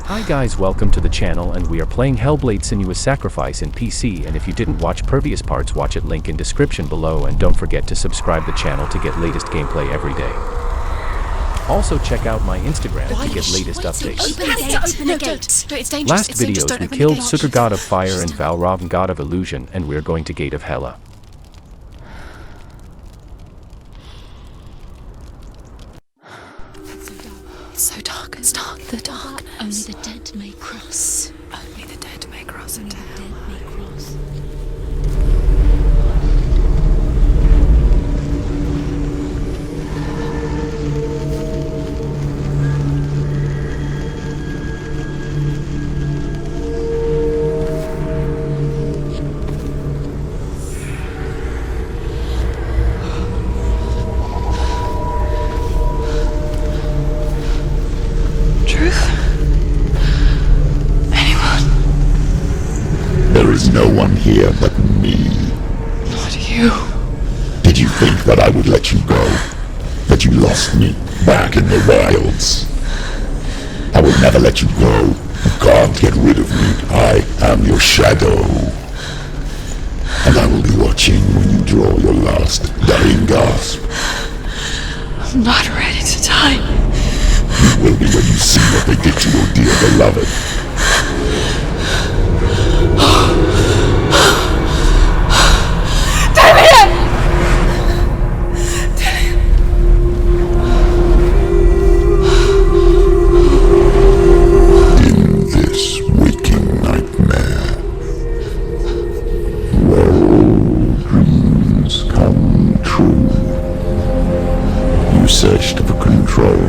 Hi guys, welcome to the channel, and we are playing Hellblade Senua Sacrifice in PC, and if you didn't watch previous parts, watch it, link in description below, and don't forget to subscribe the channel to get latest gameplay every day. Also check out my Instagram to get latest updates. Open the gate. No, it's dangerous. Last videos we killed Sukkar, god of fire, and Valravn, god of illusion, and we're going to Gate of Hela. It's so dark, it's dark, the dark. Only the dead may cross. Only the dead may cross into hell. There is no one here but me. Not you. Did you think that I would let you go? That you lost me back in the wilds? I will never let you go. You can't get rid of me. I am your shadow. And I will be watching when you draw your last dying gasp. I'm not ready to die. You will be when you see what they did to your dear beloved. Searched for control,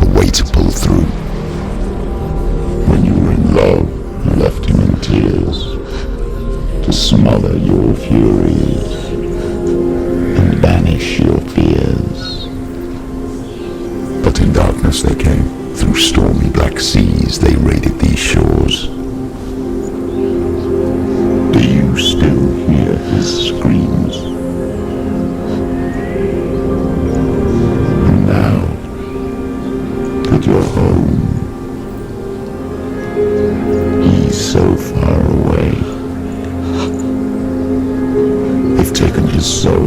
a way to pull through. When you were in love, you left him in tears, to smother your furies and banish your fears. But in darkness they came, through stormy black seas they raided these shores. Do you still hear his screams? Your home. He's so far away. They've taken his soul.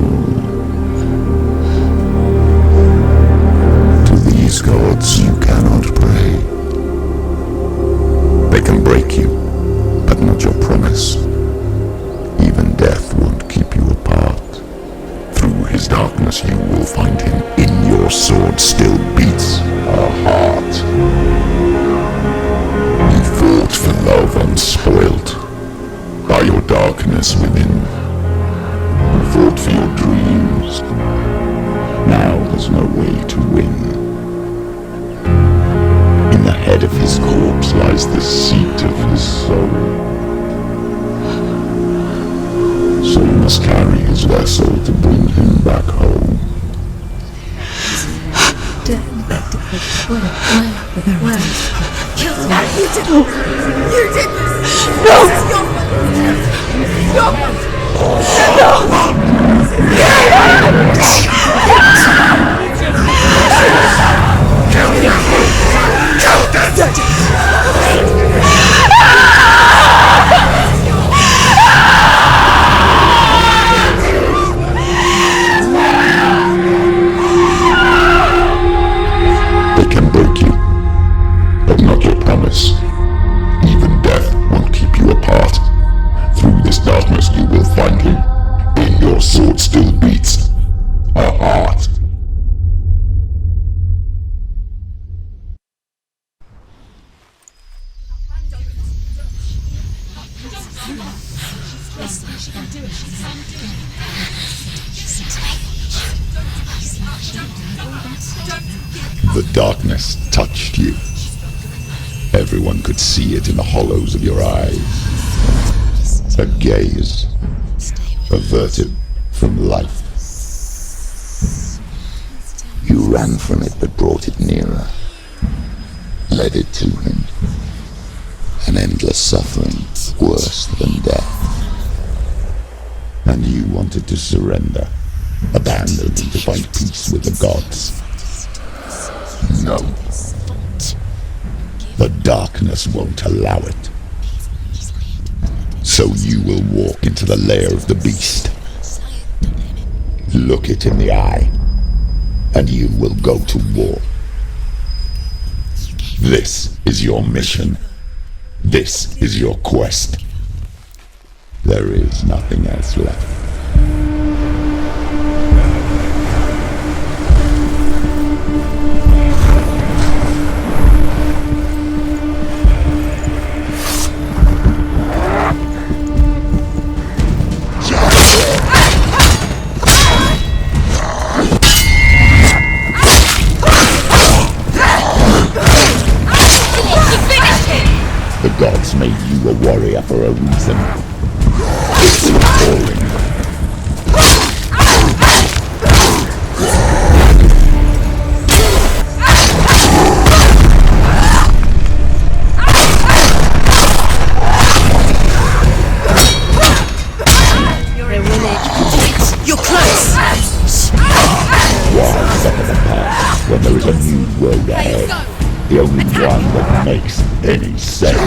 To these gods you cannot pray. They can break you, but not your promise. Even death won't keep you apart. Through his darkness you will find him. In your sword still beats a heart. You fought for love unspoilt by your darkness within. You fought for your dreams. Now there's no way to win. In the head of his corpse lies the seat of his soul. So you must carry his vessel to bring him back home. Where? Kill him. You did this. No. This is your fault. Even death won't keep you apart. Through this darkness you will find him. In your sword still beats a heart. The darkness touched you. Everyone could see it in the hollows of your eyes. A gaze averted from life. You ran from it but brought it nearer, led it to him. An endless suffering worse than death. And you wanted to surrender, abandon and to find peace with the gods. No. darkness won't allow it. So you will walk into the lair of the beast. Look it in the eye, and you will go to war. This is your mission. This is your quest. There is nothing else left. The gods made you a warrior for a reason. It's your calling. You're close! Why suffer the past when there is a new road ahead? The only one that makes any sense.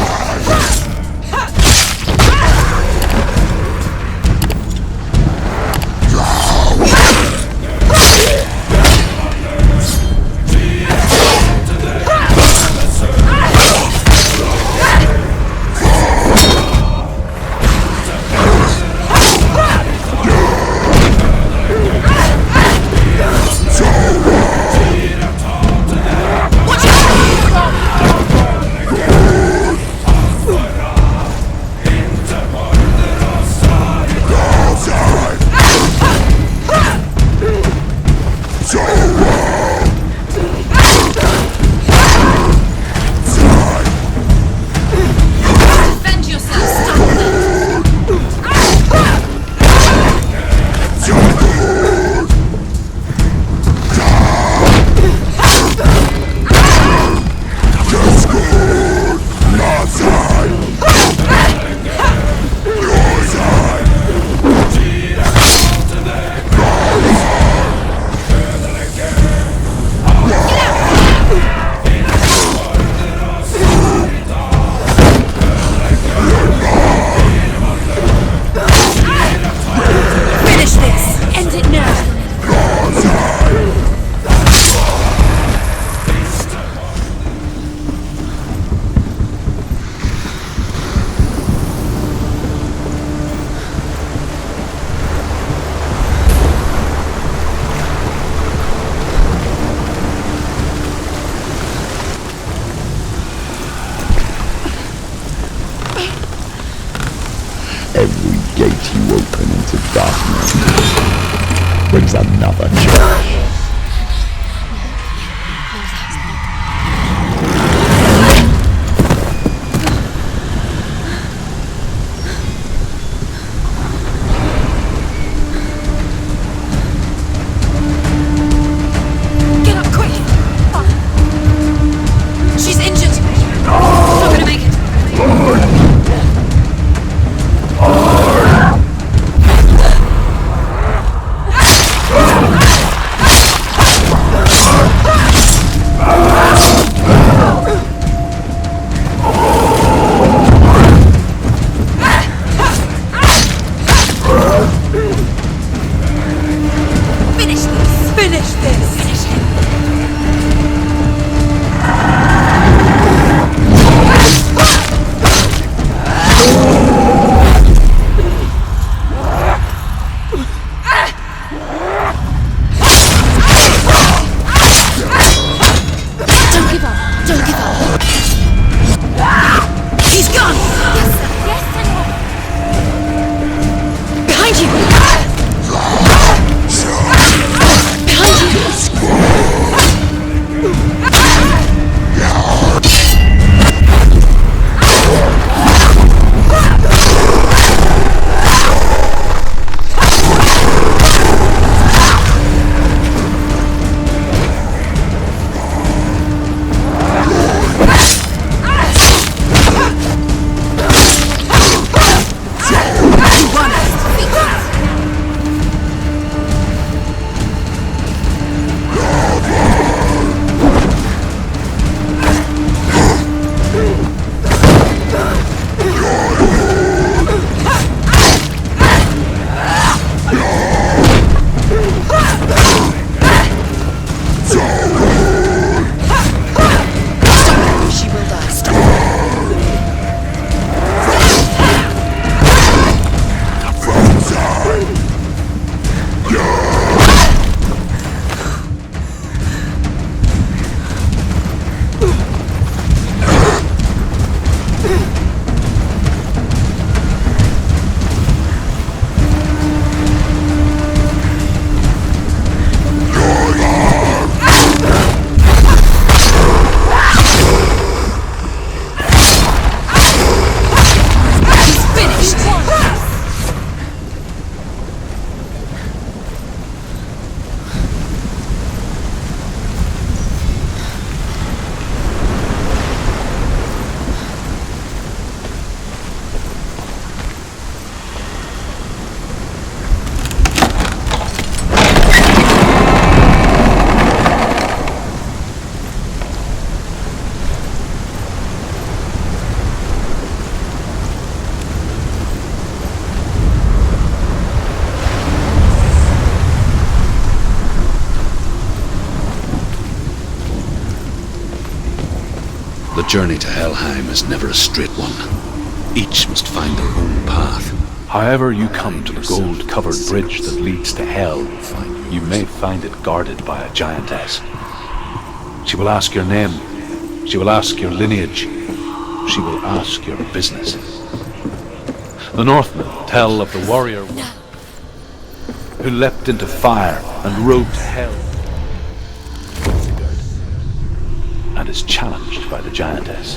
Every gate you open into darkness brings another change. Get up quick! She's injured! Not gonna make it! She will die. The journey to Helheim is never a straight one. Each must find their own path. However you come to the gold-covered bridge that leads to Hell, you may find it guarded by a giantess. She will ask your name. She will ask your lineage. She will ask your business. The Northmen tell of the warrior who leapt into fire and rode to Hell, and is challenged by the giantess.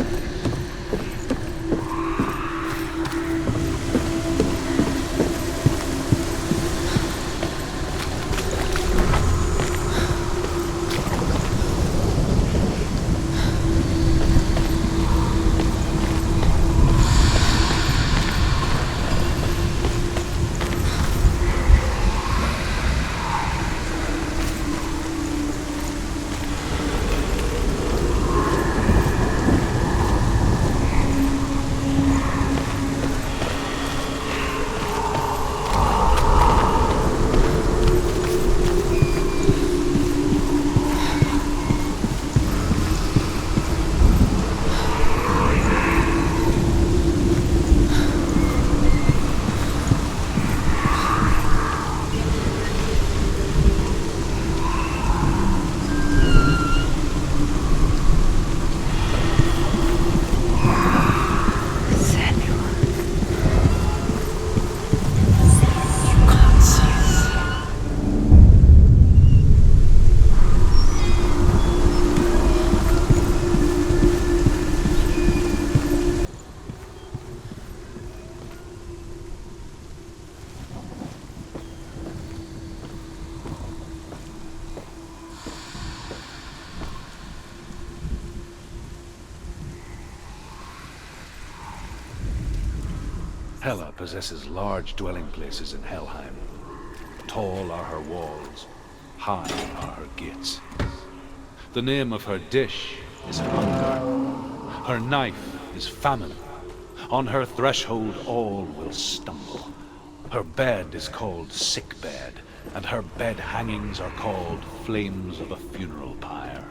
Hela possesses large dwelling places in Helheim. Tall are her walls, high are her gates. The name of her dish is hunger. Her knife is famine. On her threshold all will stumble. Her bed is called sick bed, and her bed hangings are called flames of a funeral pyre.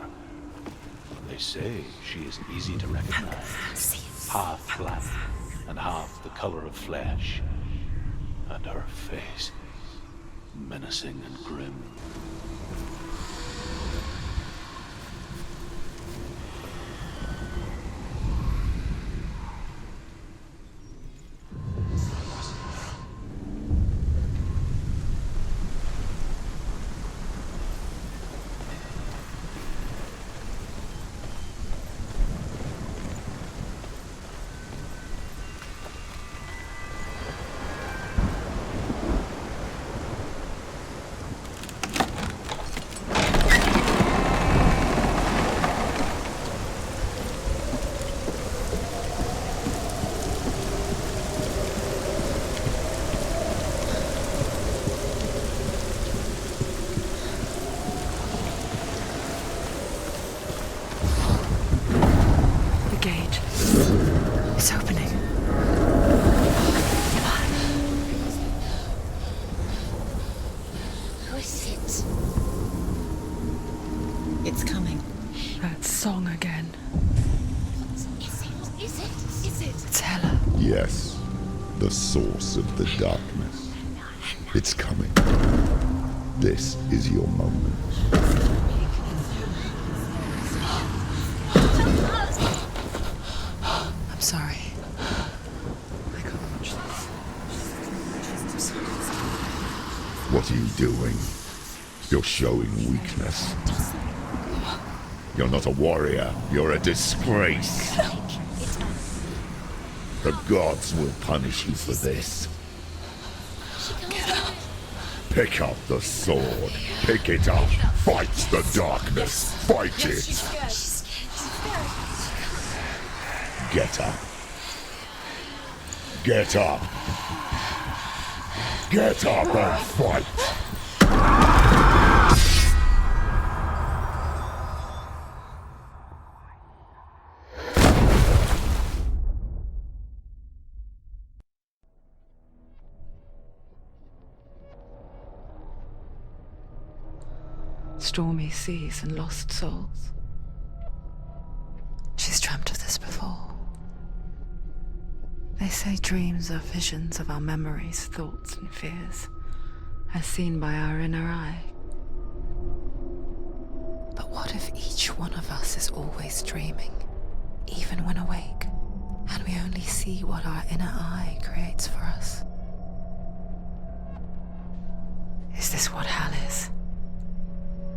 They say she is easy to recognize, half flat and half the color of flesh, and her face menacing and grim. It's coming. That song again. Is it? It's Hela. Yes, the source of the darkness. It's coming. This is your moment. I'm sorry. I can't watch this. What are you doing? You're showing weakness. You're not a warrior. You're a disgrace. The gods will punish you for this. Pick up the sword. Pick it up. Fight the darkness. Fight it. Get up. Get up. Get up and fight. Stormy seas and lost souls. She's dreamt of this before. They say dreams are visions of our memories, thoughts, and fears, as seen by our inner eye. But what if each one of us is always dreaming, even when awake, and we only see what our inner eye creates for us? Is this what hell is?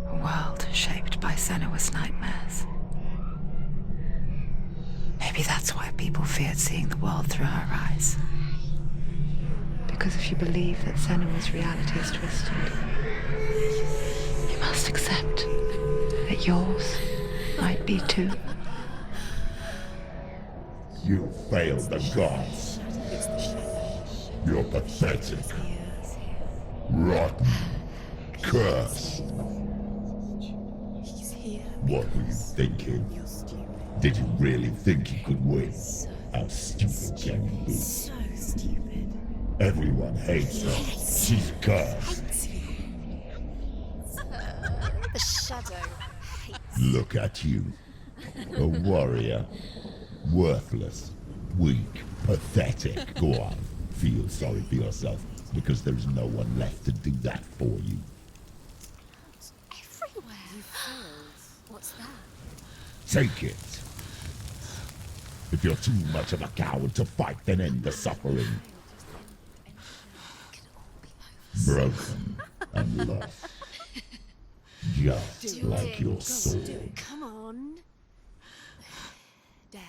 A world shaped by Senua's nightmares. Maybe that's why people feared seeing the world through her eyes. Because if you believe that Senua's reality is twisted, you must accept that yours might be too. You failed the gods. You're pathetic. Rotten. Cursed. What were you thinking? Did you really think you could win? How stupid can you be? So stupid. Everyone hates her. She's cursed. The shadow hates. Look at you. A warrior. Worthless. Weak. Pathetic. Go on. Feel sorry for yourself, because there is no one left to do that for you. Everywhere. You failed. What's that? Take it. If you're too much of a coward to fight, then end the suffering. Broken and lost. Just like your soul. Come on. Dare.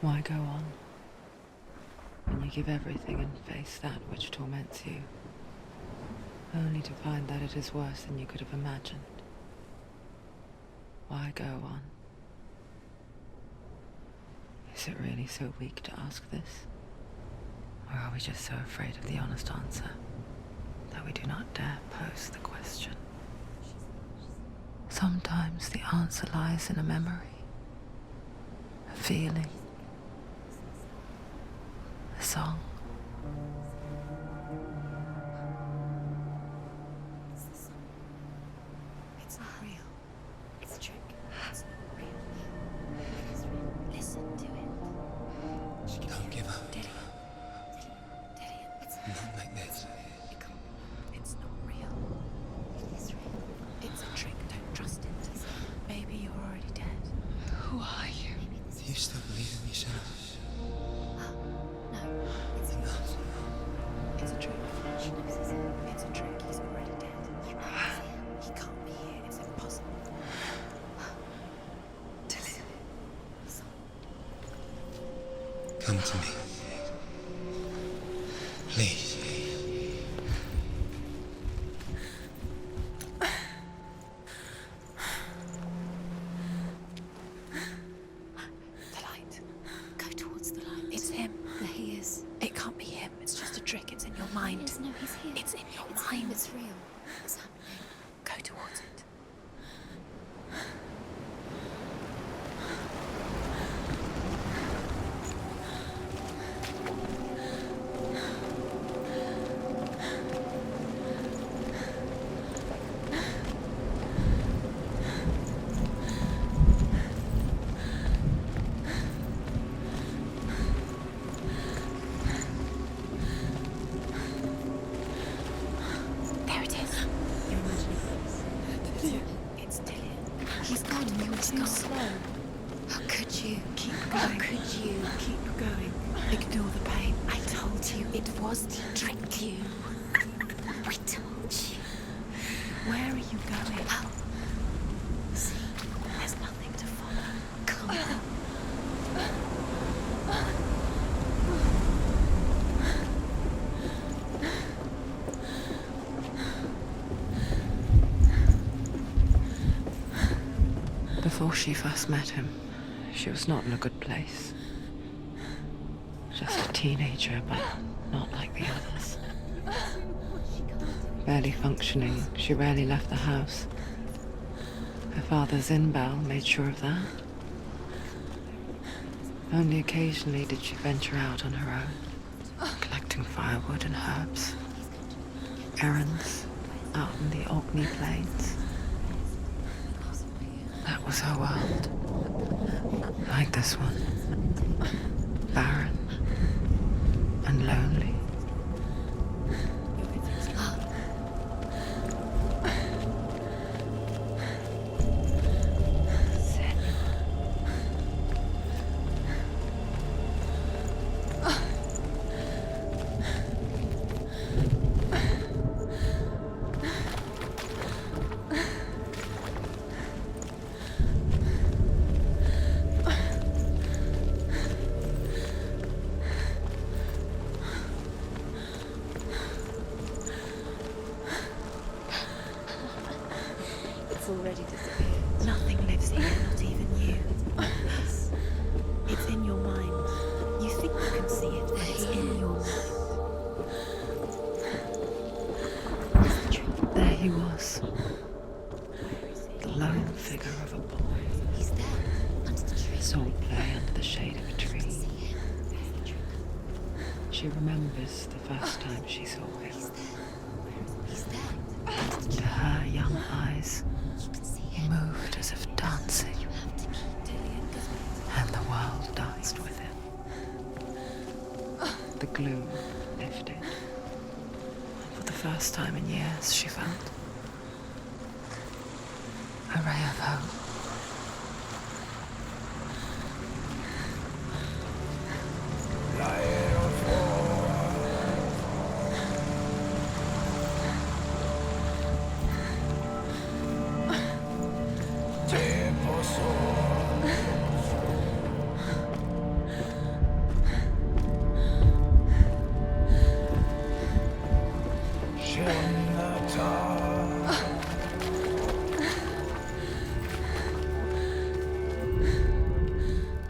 Why go on when you give everything and face that which torments you, only to find that it is worse than you could have imagined? Why go on? Is it really so weak to ask this? Or are we just so afraid of the honest answer that we do not dare pose the question? Sometimes the answer lies in a memory, a feeling, a song. It's not real. It's a trick. It's not real. It's real. Listen to it. Don't give up. Daddy. It's Not like this. it can't. It's not real. It is real. It's a trick. Don't trust it. Maybe you're already dead. Who are you? Do you still believe in yourself? No, it's not. It's a trick. She knows it's him. It's a trick. He's already dead. He can't be here. It's impossible. Come to me. Please. The light. Go towards the light. It's him. There he is. It can't be him. It's just a trick. It's in your mind. No, he's here. It's in your mind. It's real. It's happening. Go towards it. going? Ignore the pain. I told you it was to trick you. We told you. Where are you going? Oh. See, there's nothing to follow. Come on. Before she first met him, she was not in a good place. Just a teenager, but not like the others. Barely functioning, she rarely left the house. Her father's in-bell made sure of that. Only occasionally did she venture out on her own, collecting firewood and herbs. Errands out in the Orkney Plains. That was her world. Like this one. Barren and lonely. It's already disappeared. Nothing lives here, not even you. It's in your mind. You think you can see it, but it's in your mind. There he was. The lone figure of a boy. He's there, under the tree. Swordplay under the shade of a tree. She remembers the first time she saw him. He's there. To her young eyes, he moved as if dancing, and the world danced with him. The gloom lifted. For the first time in years, she felt a ray of hope.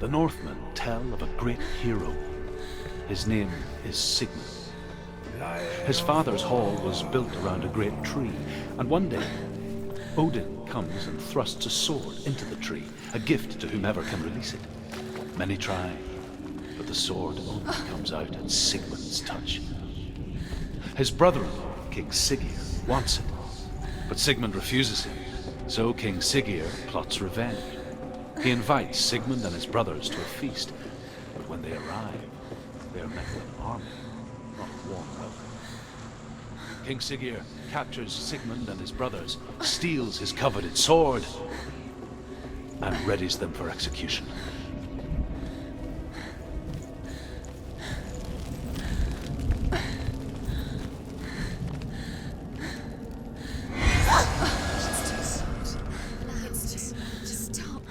The Northmen tell of a great hero. His name is Sigmund. His father's hall was built around a great tree, and one day, Odin comes and thrusts a sword into the tree, a gift to whomever can release it. Many try, but the sword only comes out at Sigmund's touch. His brother-in-law, King Siggeir, wants it, but Sigmund refuses him, so King Siggeir plots revenge. He invites Sigmund and his brothers to a feast, but when they arrive, they are met with an army, not a warm welcome. King Siggeir captures Sigmund and his brothers, steals his coveted sword, and readies them for execution. Just stop.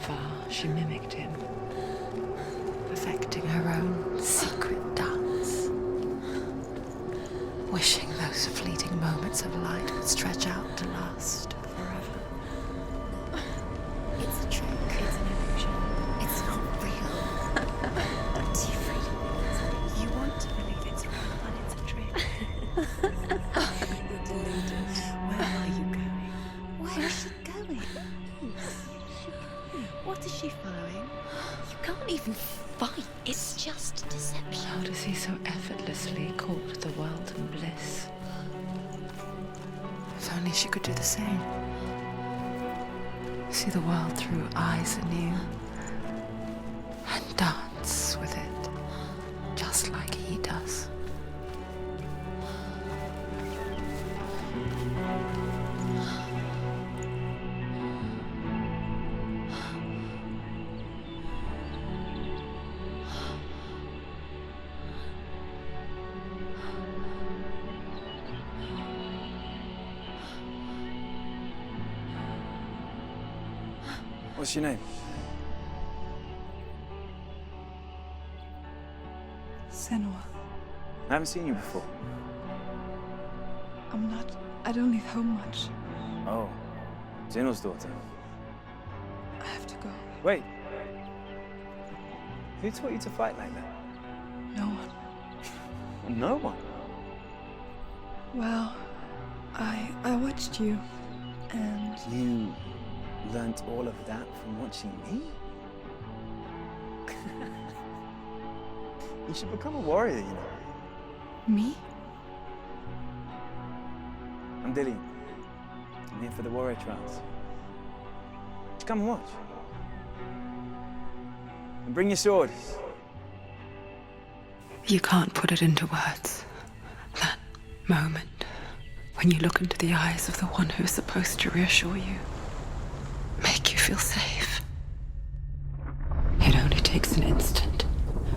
afar, she mimicked him, perfecting her own secret dance, wishing those fleeting moments of light would stretch out to last forever. It's a trick. It's an illusion. It's not real. Do you really believe it? You want to believe it's real, but it's a trick. You're deluded. Where are you going? Where is she going? What is she following? You can't even fight. It's just a deception. How does he so effortlessly court the world and bliss? If only she could do the same. See the world through eyes anew and dance with it, just like he does. What's your name? Senua. I haven't seen you before. I don't leave home much. Oh, Zeno's daughter. I have to go. Wait. Who taught you to fight like that? No one. No one. Well, I watched you, and You learnt all of that from watching me? You should become a warrior, you know. me? I'm Dillian. I'm here for the warrior trials. Just come and watch. And bring your sword. You can't put it into words. That moment when you look into the eyes of the one who is supposed to reassure you, make you feel safe. It only takes an instant.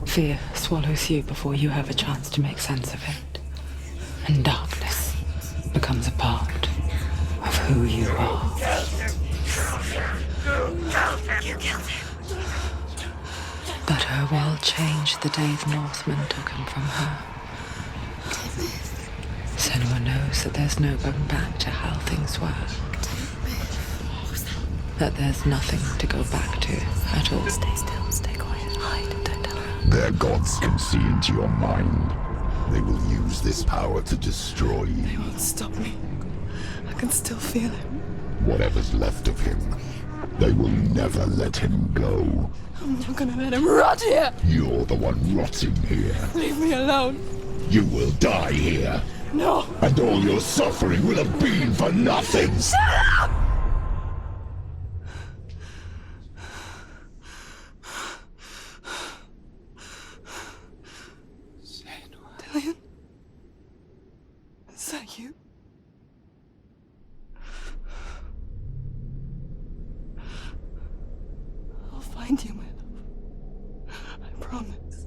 Fear swallows you before you have a chance to make sense of it. And darkness becomes a part of who you are. You killed him. But her world changed the day the Northmen took him from her. Senua knows that there's no going back to how things were. That there's nothing to go back to at all. Stay still, stay quiet, hide, don't tell her. Their gods can see into your mind. They will use this power to destroy They you. won't stop me. I can still feel him. Whatever's left of him, they will never let him go. I'm not gonna let him rot here. You're the one rotting here. Leave me alone. You will die here. No. And all your suffering will have been for nothing. Dillian? Is that you? I'll find you, my love. I promise.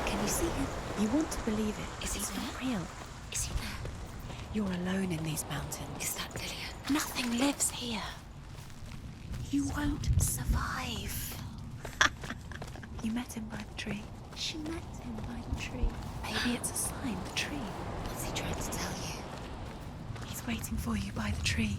Can you see him? You want to believe it. Is he not real? Is he there? You're alone in these mountains. Is that Dillian? Nothing lives here. You won't survive. You met him by the tree. She met him by the tree. Maybe it's a sign, the tree. What's he trying to tell you? He's waiting for you by the tree.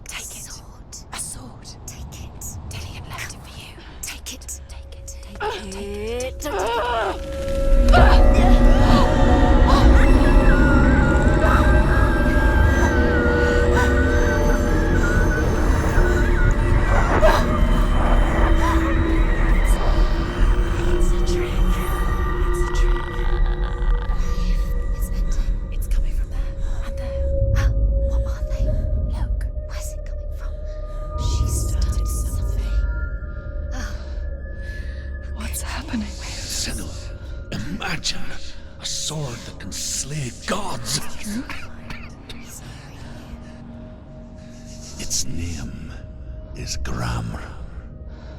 Take it. A sword. Take it. Dillian left it for you. Take it. Take it. Take it. Take it. It's a trick. Imagine a sword that can slay gods. Its name is Gramr.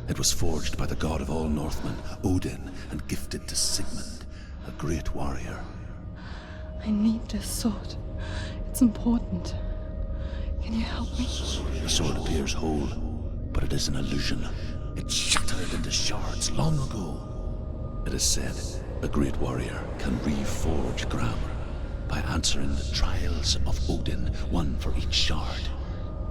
It was forged by the god of all Northmen, Odin, and gifted to Sigmund, a great warrior. I need this sword. It's important. Can you help me? The sword appears whole, but it is an illusion. It shattered into shards long ago. It is said a great warrior can reforge Gramr by answering the trials of Odin